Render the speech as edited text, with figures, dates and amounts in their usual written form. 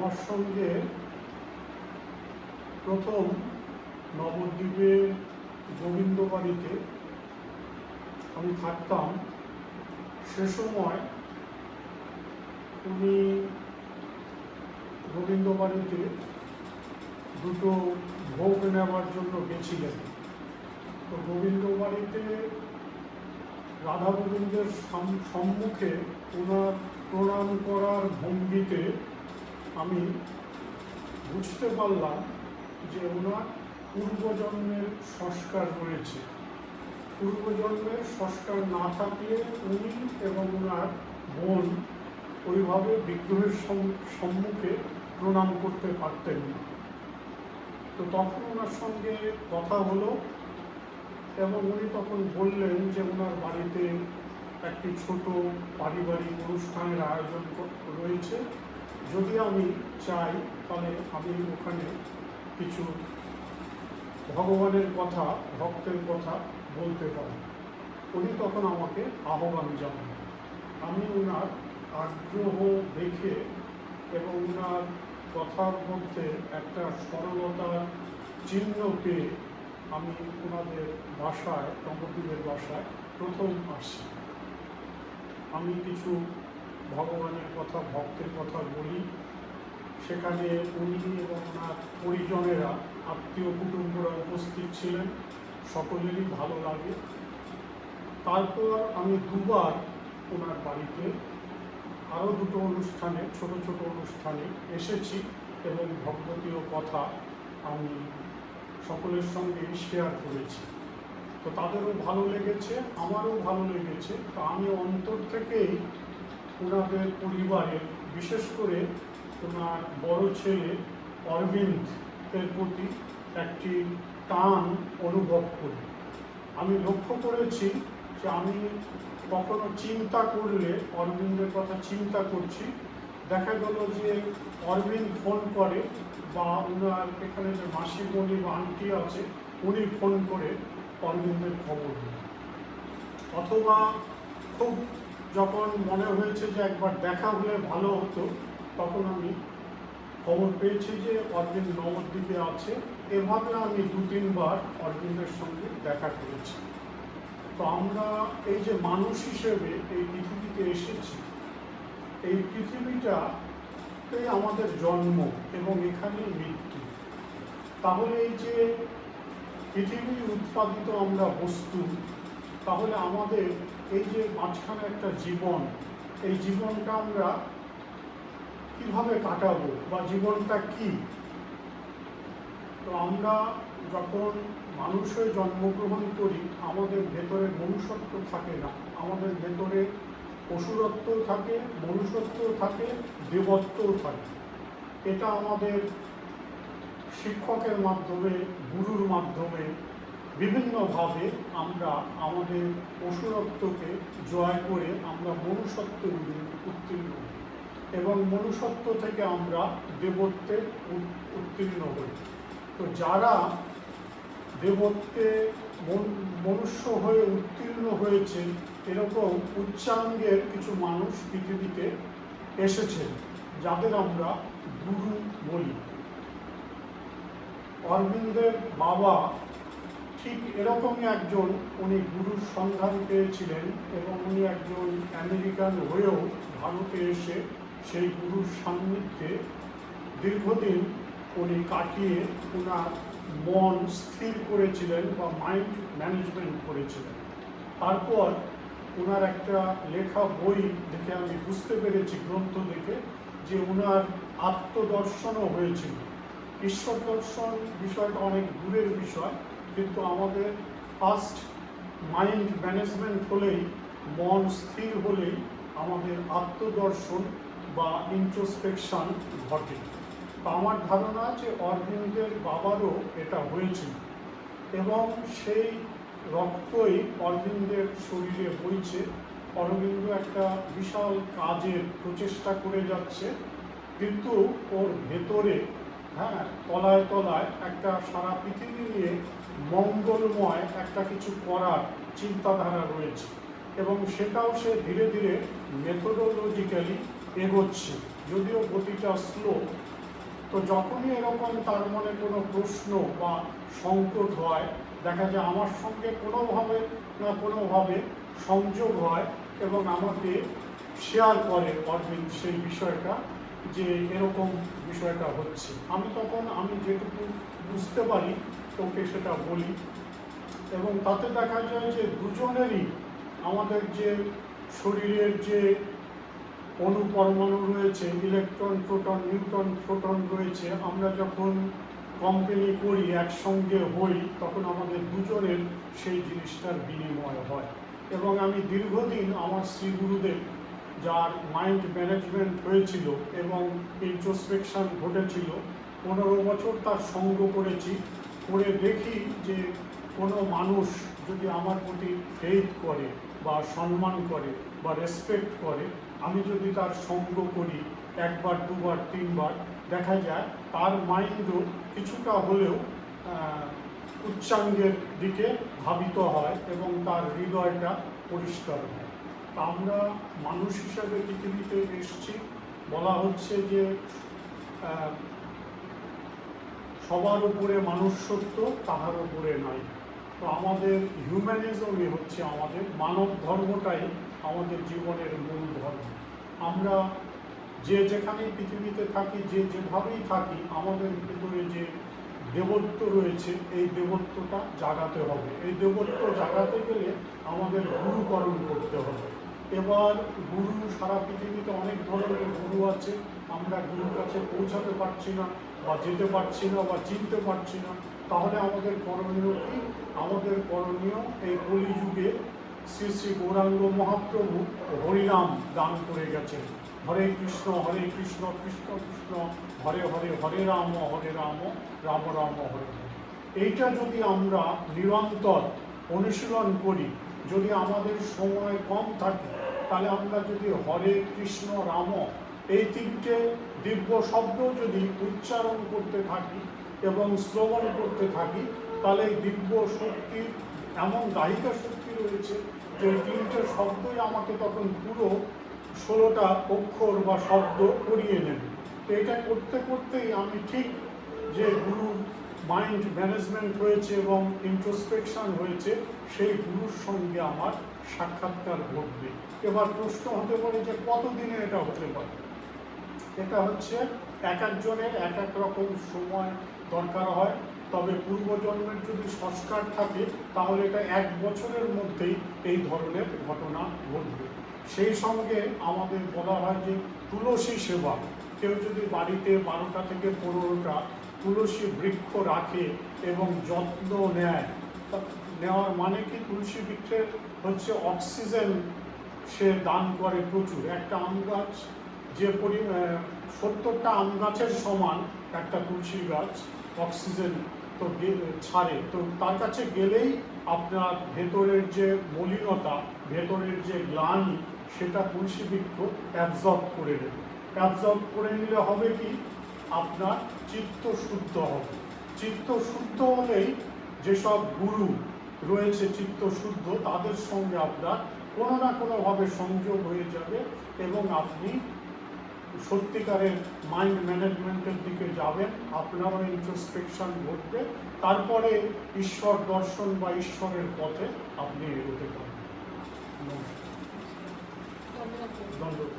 আমার সঙ্গে প্রথম নবদ্বীপের গোবিন্দ বাড়িতে আমি থাকতাম। সে সময় উনি গোবিন্দ বাড়িতে দুটো ভোগ নেওয়ার জন্য গেছিলেন। তো গোবিন্দ বাড়িতে রাধা গোবিন্দের সম্মুখে ওনার প্রণাম করার ভঙ্গিতে আমি বুঝতে পারলাম যে ওনার পূর্বজন্মের সংস্কার রয়েছে। পূর্বজন্মের সংস্কার না থাকলে উনি এবং ওনার বোন ওইভাবে বিগ্রহের সম্মুখে প্রণাম করতে পারতেন না। তো তখন ওনার সঙ্গে কথা হলো এবং উনি তখন বললেন যে ওনার বাড়িতে একটি ছোট পারিবারিক অনুষ্ঠানের আয়োজন রয়েছে, যদি আমি চাই তাহলে আমি ওখানে কিছু ভগবানের কথা, ভক্তের কথা বলতে পারি। উনি তখন আমাকে আহ্বান জানান। আমি ওনার আগ্রহ দেখে এবং ওনার কথার মধ্যে একটা সরলতার চিহ্ন পেয়ে আমি ওনাদের বাসায়, নবদ্বীপের বাসায় প্রথম আসি। আমি কিছু ভগবানের কথা, ভক্তের কথা বলি। সেখানে উনি এবং ওনার পরিজনেরা, আত্মীয় কুটুম্বরা উপস্থিত ছিলেন। সকলেরই ভালো লাগে। তারপর আমি দুবার ওনার বাড়িতে আরও দুটো অনুষ্ঠানে, ছোট ছোট অনুষ্ঠানে এসেছি এবং ভগবতীয় কথা আমি সকলের সঙ্গে শেয়ার করেছি। তো তাদেরও ভালো লেগেছে, আমারও ভালো লেগেছে। তো আমি অন্তর থেকেই ওনাদের পরিবারের, বিশেষ করে ওনার বড় ছেলে অরবিন্দের প্রতি একটি টান অনুভব করি। আমি লক্ষ্য করেছি যে আমি কখনো চিন্তা করলে, অরবিন্দের কথা চিন্তা করছি, দেখা গেল যে অরবিন্দ ফোন করে বা ওনার এখানে যে মাসিমণি বা আন্টি আছে উনি ফোন করে অরবিন্দের খবর দেন। অথবা খুব যখন মনে হয়েছে যে একবার দেখা হলে ভালো হতো, তখন আমি খবর পেয়েছি যে অরবিন্দ নবদ্বীপে আছে। এভাবে আমি 2-3 বার অরবিন্দের সঙ্গে দেখা করেছি। তো আমরা এই যে মানুষ হিসেবে এই পৃথিবীতে এসেছি, এই পৃথিবীটাতে আমাদের জন্ম এবং এখানে মৃত্যু। তাহলে এই যে পৃথিবীর উৎপাদিত আমরা বস্তু, তাহলে আমাদের এই যে মাঝখানে একটা জীবন, এই জীবনটা আমরা কিভাবে কাটাবো বা জীবনটা কি? তো আমরা যখন মানুষ হয়ে জন্মগ্রহণ করি, আমাদের ভেতরে মনুষ্যত্ব থাকে না। আমাদের ভেতরে পশুরত্বও থাকে, মনুষ্যত্বও থাকে, দেবত্বও থাকে। এটা আমাদের শিক্ষকের মাধ্যমে, গুরুর মাধ্যমে বিভিন্নভাবে আমরা আমাদের পশুরত্বকে জয় করে আমরা মনুষ্যত্বে উত্তীর্ণ হই এবং মনুষ্যত্ব থেকে আমরা দেবত্বে উত্তীর্ণ হই। তো যারা দেবত্বে মনুষ্য হয়ে উত্তীর্ণ হয়েছে, এরকম উচ্চাঙ্গের কিছু মানুষ পৃথিবীতে এসেছেন, যাদের আমরা গুরু বলি। অরবিন্দের বাবা ঠিক এরকমই একজন, উনি গুরুর সন্ধান পেয়েছিলেন এবং উনি একজন আমেরিকান হয়েও ভারতে এসে সেই গুরুর সান্নিধ্যে দীর্ঘদিন উনি কাটিয়ে ওনার মন স্থির করেছিলেন বা মাইন্ড ম্যানেজমেন্ট করেছিলেন। তারপর ওনার একটা লেখা বই দেখে আমি বুঝতে পেরেছি, গ্রন্থ দেখে, যে ওনার আত্মদর্শনও হয়েছিল। ঈশ্বর দর্শন বিষয়টা অনেক দূরের বিষয়, কিন্তু আমাদের ফার্স্ট মাইন্ড ম্যানেজমেন্ট হলেই, মন স্থির হলেই আমাদের আত্মদর্শন বা ইন্ট্রোস্পেকশন ঘটে। তো আমার ধারণা যে অরবিন্দের বাবারও এটা হয়েছিল এবং সেই রক্তই অরবিন্দের শরীরে বইছে। অরবিন্দ একটা বিশাল কাজের প্রচেষ্টা করে যাচ্ছে, কিন্তু ওর ভেতরে তলায় তলায় একটা সারা পৃথিবী নিয়ে মঙ্গলময় একটা কিছু করার চিন্তাধারা রয়েছে এবং সেটাও সে ধীরে ধীরে মেথোডোলজিক্যালি এগোচ্ছে। যদিও গতিটা স্লো, তো যখনই এরকম তার মনে কোনো প্রশ্ন বা সংকট হয়, দেখা যায় আমার সঙ্গে কোনোভাবে না কোনোভাবে সংযোগ হয় এবং আমাকে শেয়ার করে অরবিন্দ সেই বিষয়টা, যে এরকম বিষয়টা হচ্ছে। আমি যেটুকু বুঝতে পারি তোকে সেটা বলি, এবং তাতে দেখা যায় যে দুজনেরই আমাদের যে শরীরের যে অনুপরমাণু রয়েছে, ইলেকট্রন প্রোটন নিউট্রন প্রোটন রয়েছে, আমরা যখন কোম্পানি করি একসঙ্গে হই তখন আমাদের দুজনের সেই জিনিসটার বিনিময় হয়। এবং আমি দীর্ঘদিন আমার শ্রী গুরুদেব, যার মাইন্ড ম্যানেজমেন্ট হয়েছিল এবং ইন্ট্রোস্পেকশন ঘটেছিল, 15 বছর তার সঙ্গ করেছি, করে দেখি যে কোনো মানুষ যদি আমার প্রতি ফেইথ করে বা সম্মান করে বা রেসপেক্ট করে, আমি যদি তার সঙ্গ করি একবার দুবার তিনবার, দেখা যায় তার মাইন্ডও কিছুটা হলেও উচ্চাঙ্গের দিকে ধাবিত হয় এবং তার হৃদয়টা পরিষ্কার হয়। তা আমরা মানুষ হিসাবে পৃথিবীতে এসেছি, বলা হচ্ছে যে সবার উপরে মানুষ সত্য, তাহার উপরে নাই। তো আমাদের হিউম্যানিজমই হচ্ছে আমাদের মানব ধর্মটাই আমাদের জীবনের মূল ধর্ম। আমরা যে যেখানেই পৃথিবীতে থাকি, যে যেভাবেই থাকি, আমাদের ভিতরে যে দেবত্ব রয়েছে, এই দেবত্বটা জাগাতে হবে। এই দেবত্ব জাগাতে গেলে আমাদের গুরুকরণ করতে হবে। এবার গুরু সারা পৃথিবীতে অনেক ধরনের গুরু আছে, আমরা গুরুর কাছে পৌঁছাতে পারছি না বা যেতে পারছি না বা চিনতে পারছি না। তাহলে আমাদের করণীয় কি? আমাদের করণীয় এই কলিযুগে শ্রী শ্রী গৌরাঙ্গ মহাপ্রভু হরিনাম দান করে গেছেন। হরে কৃষ্ণ কৃষ্ণ কৃষ্ণ হরে হরে, হরে রাম রাম রাম হরে হরে। এইটা যদি আমরা নিরন্তর অনুশীলন করি, যদি আমাদের সময় কম থাকে, তাহলে আমরা যদি হরে কৃষ্ণ রাম এই তিনটে দিব্য শব্দ যদি উচ্চারণ করতে থাকি এবং শ্রবণ করতে থাকি, তাহলে এই দিব্য শক্তির এমন দাহিকা শক্তি রয়েছে যে তিনটে শব্দই আমাকে তখন পুরো 16টা অক্ষর বা শব্দ করিয়ে নেবে। তো এটা করতে করতেই আমি ঠিক যে গুরুর মাইন্ড ম্যানেজমেন্ট হয়েছে এবং ইন্ট্রোস্পেকশন হয়েছে, সেই গুরুর সঙ্গে আমার সাক্ষাৎকার ঘটবে। এবার প্রশ্ন হতে পারে যে কতদিনে এটা হতে পারে? এটা হচ্ছে এক একজনের এক এক রকম সময় দরকার হয়। তবে পূর্বজন্মের যদি সংস্কার থাকে তাহলে এটা 1 বছরের মধ্যেই এই ধরনের ঘটনা ঘটবে। সেই সঙ্গে আমাদের বলা হয় যে তুলসী সেবা, কেউ যদি বাড়িতে 12টা থেকে 15টা তুলসী বৃক্ষ রাখে এবং যত্ন নেওয়ার মানে কি, তুলসী বৃক্ষের হচ্ছে অক্সিজেন সে দান করে প্রচুর। একটা আম গাছ যে 70টা আম গাছের সমান একটা তুলসী গাছ অক্সিজেন তো ছাড়ে। তো তার কাছে গেলেই আপনার ভেতরের যে মলিনতা, ভেতরের যে গ্লানি, সেটা তুলসী বৃক্ষ অ্যাবজর্ব করে নেবে। অ্যাবজর্ব করে নিলে হবে কি, আপনার চিত্ত শুদ্ধ হবে। চিত্ত শুদ্ধ হলেই যেসব গুরু রয়েছে চিত্ত শুদ্ধ, তাদের সঙ্গে আপনার কোনো না কোনোভাবে সংযোগ হয়ে যাবে এবং আপনি সত্যিকারের মাইন্ড ম্যানেজমেন্টের দিকে যাবেন, আপনারও ইন্ট্রোস্পেকশন ঘটবে, তারপরে ঈশ্বর দর্শন বা ঈশ্বরের পথে আপনি এগোতে পারবেন। ধন্যবাদ।